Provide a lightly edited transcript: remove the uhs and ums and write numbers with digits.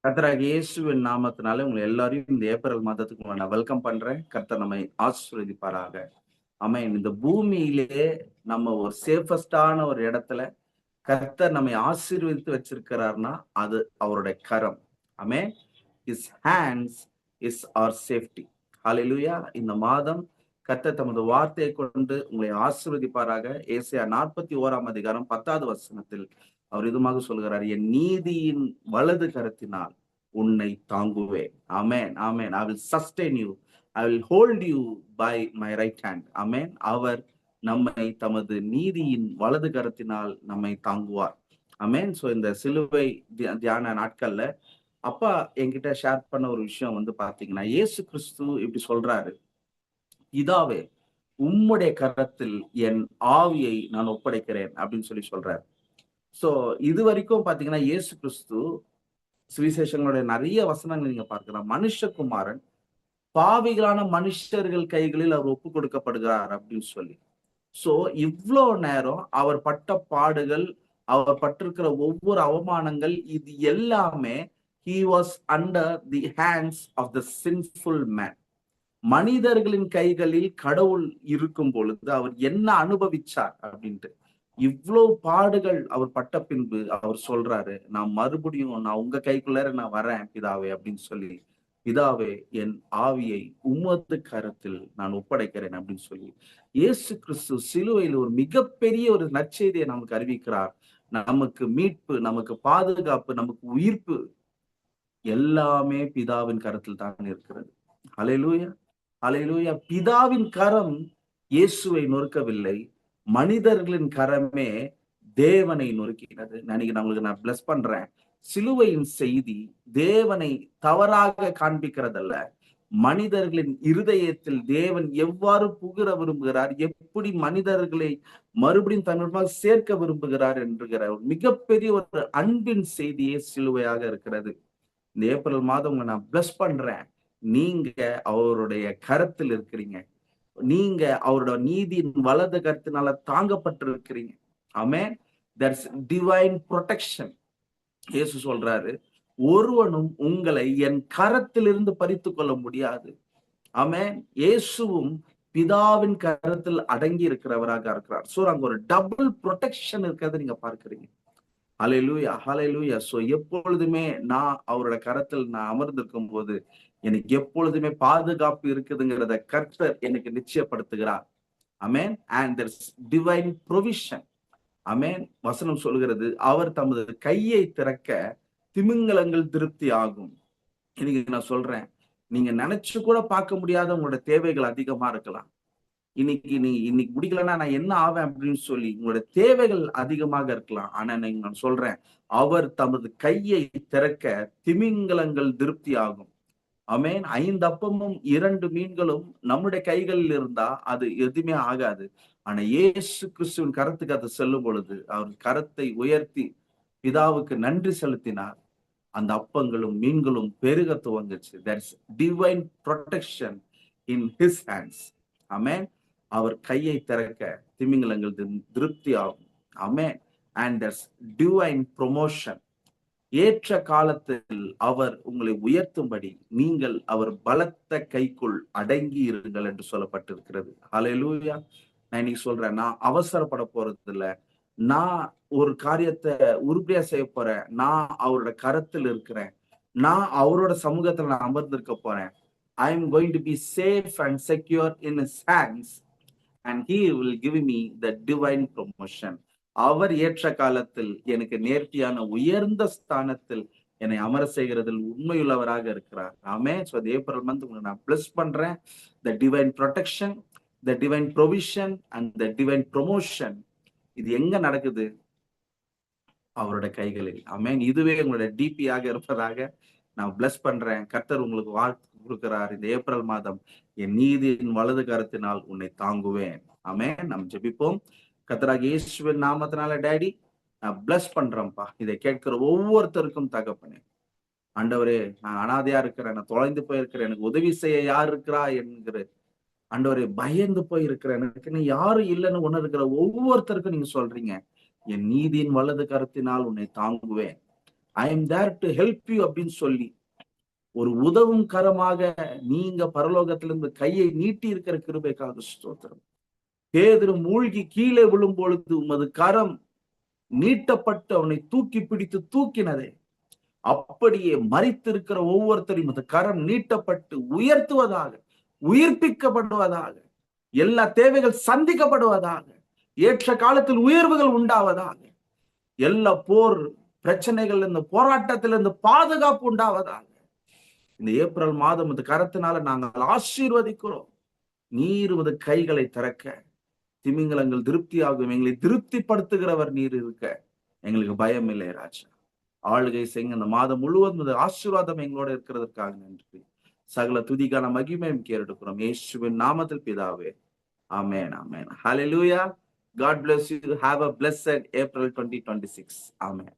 கர்த்தராகிய இயேசுவின் நாமத்தினால உங்களை எல்லாரையும் இந்த ஏப்ரல் மாதத்துக்கு நான் வெல்கம் பண்றேன். கர்த்தர் நம்மை ஆசீர்வதிப்பாராக. ஆமென். இந்த பூமியிலே நம்ம ஒரு சேஃபஸ்டான ஒரு இடத்துல கர்த்தர் நம்மை ஆசீர்வதித்து வச்சிருக்கிறார்னா அது அவருடைய கரம். ஆமென். His hands is our safety. ஹalleluya. இந்த மாதம் கர்த்தர் தமது வார்த்தையை கொண்டு உங்களை ஆசீர்வதிப்பாராக. ஏசாயா 41ஆம் அதிகாரம் 10வது வசனத்தில் அவர் இதுமாக சொல்கிறார், என் நீதியின் வலது கரத்தினால் உன்னை தாங்குவேன். ஆமென், ஆமென். I will sustain you. I will hold you by my right hand. ஆமென். அவர் நம்மை தமது நீதியின் வலது கரத்தினால் நம்மை தாங்குவார். ஆமென். சோ இந்த சிலுவை தியான நாட்கள்ல அப்பா என்கிட்ட ஷேர் பண்ண ஒரு விஷயம் பாத்தீங்கன்னா, இயேசு கிறிஸ்து இப்படி சொல்றாரு, பிதாவே உம்முடைய கரத்தில் என் ஆவியை நான் ஒப்படைக்கிறேன் அப்படின்னு சொல்றாரு. சோ இது வரைக்கும் பாத்தீங்கன்னா இயேசு கிறிஸ்து சுவிசேஷங்களுடைய நிறைய வசனங்கள் நீங்க பார்க்கலாம். மனுஷகுமாரன் பாவிகளான மனுஷர்கள் கைகளில் அவர் ஒப்பு கொடுக்கப்படுகிறார் அப்படின்னு சொல்லி. சோ இவ்வளோ நேரம் அவர் பட்ட பாடுகள், அவர் பட்டிருக்கிற ஒவ்வொரு அவமானங்கள், இது எல்லாமே he was under the hands of the sinful man. மனிதர்களின் கைகளில் கடவுள் இருக்கும் பொழுது அவர் என்ன அனுபவிச்சார் அப்படின்ட்டு இவ்வளவு பாடுகள் அவர் பட்ட பின்பு அவர் சொல்றாரு, நான் மறுபடியும் நான் உங்க கைக்குள்ளார நான் வரேன் பிதாவே அப்படின்னு சொல்லி, பிதாவே என் ஆவியை உமது கரத்தில் நான் ஒப்படைக்கிறேன் அப்படின்னு சொல்லி இயேசு கிறிஸ்து சிலுவையில் ஒரு மிகப்பெரிய ஒரு நற்செய்தியை நமக்கு அறிவிக்கிறார். நமக்கு மீட்பு, நமக்கு பாதுகாப்பு, நமக்கு உயிர்ப்பு எல்லாமே பிதாவின் கரத்தில் தான் இருக்கிறது. ஹல்லேலூயா, ஹல்லேலூயா. பிதாவின் கரம் இயேசுவை நொறுக்கவில்லை, மனிதர்களின் கரமே தேவனை நொறுக்கினது. நான் பிளஸ் பண்றேன். சிலுவையின் செய்தி தேவனை தவறாக காண்பிக்கிறதல்ல, மனிதர்களின் இருதயத்தில் தேவன் எவ்வாறு புகிற விரும்புகிறார், எப்படி மனிதர்களை மறுபடியும் தன்னுடன் சேர்க்க விரும்புகிறார் என்கிற மிகப்பெரிய ஒரு அன்பின் செய்தியே சிலுவையாக இருக்கிறது. இந்த ஏப்ரல் மாதம் உங்களை நான் பிளஸ் பண்றேன். நீங்க அவருடைய கரத்தில் இருக்கிறீங்க. நீங்க அவரோட நீதியின் வலது கரத்தினால தாங்கப்பட்டிருக்கிறீங்க. ஆமென். That's divine protection. இயேசு சொல்றாரு, ஒருவனும் உங்களை என் கரத்திலிருந்து பறித்து கொள்ள முடியாது. ஆமென். இயேசுவும் பிதாவின் கரத்தில் அடங்கி இருக்கிறவராக இருக்கிறார். சோ அங்க ஒரு டபுள் ப்ரொடெக்ஷன் இருக்கிறத நீங்க பார்க்கிறீங்க. ஹல்லேலூயா, ஹல்லேலூயா. சோ எப்பொழுதுமே நான் அவரோட கரத்தில் நான் அமர்ந்திருக்கும் போது எனக்கு எப்பொழுதுமே பாதுகாப்பு இருக்குதுங்கிறத கர்த்தர் எனக்கு நிச்சயப்படுத்துகிறார். ஆமென். And there's divine provision. ஆமென். வசனம் சொல்கிறது, அவர் தமது கையை திறக்க திமிங்கலங்கள் திருப்தி ஆகும். இன்னைக்கு நான் சொல்றேன், நீங்க நினைச்சு கூட பார்க்க முடியாத உங்களோட தேவைகள் அதிகமா இருக்கலாம். இன்னைக்கு முடிக்கலன்னா நான் என்ன ஆவேன் அப்படின்னு சொல்லி உங்களோட தேவைகள் அதிகமாக இருக்கலாம். ஆனா நான் சொல்றேன், அவர் தமது கையை திறக்க திமிங்கலங்கள் திருப்தி ஆகும். ஆமென். 5 அப்பமும் 2 மீன்களும் நம்முடைய கைகளில் இருந்தா அது எதுவுமே ஆகாது. ஆனா இயேசு கிறிஸ்துவின் கரத்துக்கு அது செல்லும் பொழுது அவர் கரத்தை உயர்த்தி பிதாவுக்கு நன்றி செலுத்தினார். அந்த அப்பங்களும் மீன்களும் பெருக துவங்குச்சு. That's divine protection in his hands. ஆமென். அவர் கையை திறக்க திமிங்கலங்கள் திருப்தி ஆகும். ஆமென். And there's divine promotion. ஏற்ற காலத்தில் அவர் உங்களை உயர்த்தும்படி நீங்கள் அவர் பலத்த கைக்குள் அடங்கி இருங்கள் என்று சொல்லப்பட்டிருக்கிறது. ஹல்லேலூயா. நான் இன்னைக்கு சொல்றேன், நான் அவசரப்பட போறது இல்ல. நான் ஒரு காரியத்தை உருப்படியா செய்ய போறேன். நான் அவரோட கரத்தில் இருக்கிறேன். நான் அவரோட சமூகத்துல நான் அமர்ந்திருக்க போறேன். I am going to be safe and secure in his hands and he will give me the divine promotion. அவர் ஏற்ற காலத்தில் எனக்கு நேர்த்தியான உயர்ந்த ஸ்தானத்தில் என்னை அமர செய்கிறதில் உண்மையுள்ளவராக இருக்கிறார். ஆமென். சோ ஏப்ரல் மந்த் உங்களுக்கு நான் பிளஸ் பண்றேன். The divine protection, the divine provision and the divine promotion. இது எங்க நடக்குது? அவரோட கைகளில். ஆமென். இதுவே உங்களுடைய டிபியாக இருப்பதாக நான் பிளஸ் பண்றேன். கர்த்தர் உங்களுக்கு வாழ்த்து கொடுக்கிறார். இந்த ஏப்ரல் மாதம் என் நீதியின் வலது கரத்தினால் உன்னை தாங்குவேன். ஆமென். நாம் ஜெபிப்போம். கர்த்தராகிய இயேசுவின் நாமத்தினால டாடி நான் பிளஸ் பண்றேன்ப்பா. இதை கேட்கிற ஒவ்வொருத்தருக்கும் தகப்பனே, ஆண்டவரே நான் அனாதையா இருக்கிறேன், நான் தொலைந்து போயிருக்கிறேன், எனக்கு உதவி செய்ய யார் இருக்கிறா என்கிற ஆண்டவரே பயந்து போயிருக்கிறேன், எனக்கு யாரும் இல்லைன்னு உணர்கிற ஒவ்வொருத்தருக்கும் நீங்க சொல்றீங்க, என் நீதியின் வலது கரத்தினால் உன்னை தாங்குவேன். I am there to help you அப்படின்னு சொல்லி ஒரு உதவும் கரமாக நீங்க பரலோகத்திலிருந்து கையை நீட்டி இருக்கிற கிருபைக்காக ஸ்தோத்திரம். பேதுரு மூழ்கி கீழே விழும் பொழுது உமது கரம் நீட்டப்பட்டு அவனை தூக்கி பிடித்து தூக்கினதே, அப்படியே மரித்திருக்கிற ஒவ்வொருத்தரையும் அந்த கரம் நீட்டப்பட்டு உயர்த்துவதாக, உயிர்ப்பிக்கப்படுவதாக, எல்லா தேவைகள் சந்திக்கப்படுவதாக, ஏற்ற காலத்தில் உயர்வுகள் உண்டாவதாக, எல்லா போர் பிரச்சனைகள் இந்த போராட்டத்திலிருந்து பாதுகாப்பு உண்டாவதாக. இந்த ஏப்ரல் மாதம் இந்த கரத்தினால நாங்கள் ஆசீர்வதிக்கிறோம். நீர் உமது கைகளை திறக்க திமிங்கலங்கள் திருப்தியாகும். எங்களை திருப்திப்படுத்துகிறவர் நீர் இருக்க எங்களுக்கு பயம் இல்லை ராஜா. ஆளுகை செய்ய இந்த மாதம் முழுவதும் ஆசீர்வாதம் எங்களோட இருக்கிறதற்காக நன்றி. சகல துதிக்கான மகிமையும் கேட்டெடுக்கிறோம் இயேசுவின் நாமத்தில் பிதாவே. ஆமென், ஆமென். ஹல்லேலூயா. God bless you. Have a blessed April 2026. Amen.